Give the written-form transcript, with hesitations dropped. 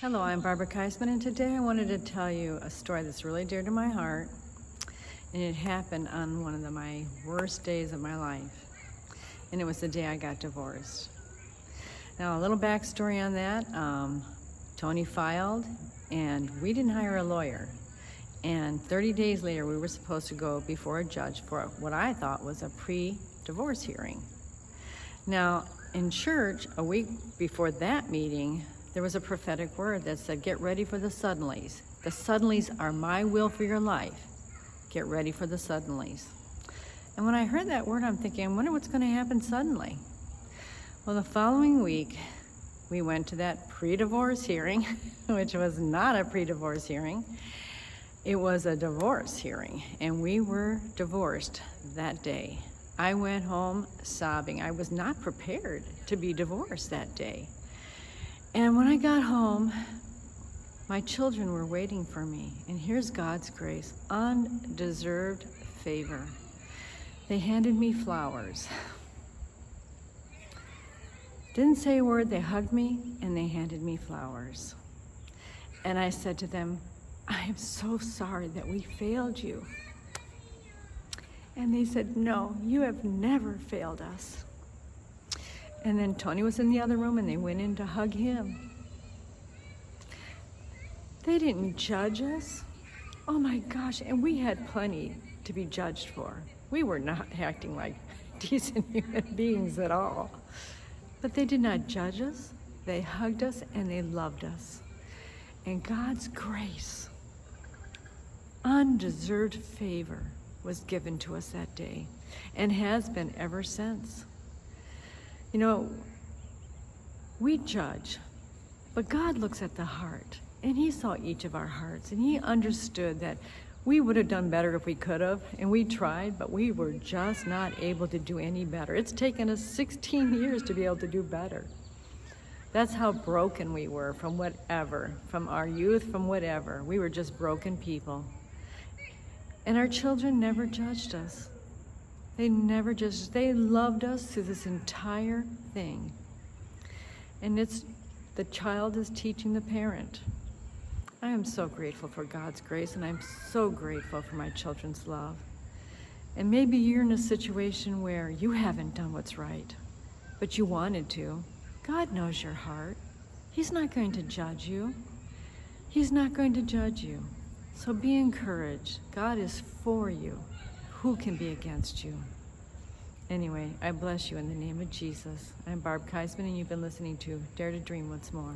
Hello, I'm Barbara Keisman, and today I wanted to tell you a story that's really dear to my heart, and it happened on one of my worst days of my life, and it was the day I got divorced. Now, a little backstory on that. Tony filed, and we didn't hire a lawyer, and 30 days later we were supposed to go before a judge for what I thought was a pre-divorce hearing. Now, in church, a week before that meeting, there was a prophetic word that said, get ready for the suddenlies. The suddenlies are my will for your life. Get ready for the suddenlies. And when I heard that word, I'm thinking, I wonder what's going to happen suddenly. Well, the following week, we went to that pre-divorce hearing, which was not a pre-divorce hearing. It was a divorce hearing, and we were divorced that day. I went home sobbing. I was not prepared to be divorced that day. And when I got home, my children were waiting for me. And here's God's grace, undeserved favor. They handed me flowers. Didn't say a word, they hugged me, and they handed me flowers. And I said to them, I am so sorry that we failed you. And they said, no, you have never failed us. And then Tony was in the other room, and they went in to hug him. They didn't judge us. Oh my gosh, and we had plenty to be judged for. We were not acting like decent human beings at all. But they did not judge us. They hugged us, and they loved us. And God's grace, undeserved favor, was given to us that day, and has been ever since. You know, we judge, but God looks at the heart, and He saw each of our hearts, and He understood that we would have done better if we could have, and we tried, but we were just not able to do any better. It's taken us 16 years to be able to do better. That's how broken we were from whatever, from our youth, from whatever. We were just broken people. And our children never judged us. They never judged. They loved us through this entire thing. And the child is teaching the parent. I am so grateful for God's grace, and I'm so grateful for my children's love. And maybe you're in a situation where you haven't done what's right, but you wanted to. God knows your heart. He's not going to judge you. He's not going to judge you. So be encouraged. God is for you. Who can be against you? Anyway, I bless you in the name of Jesus. I'm Barb Keisman, and you've been listening to Dare to Dream Once More.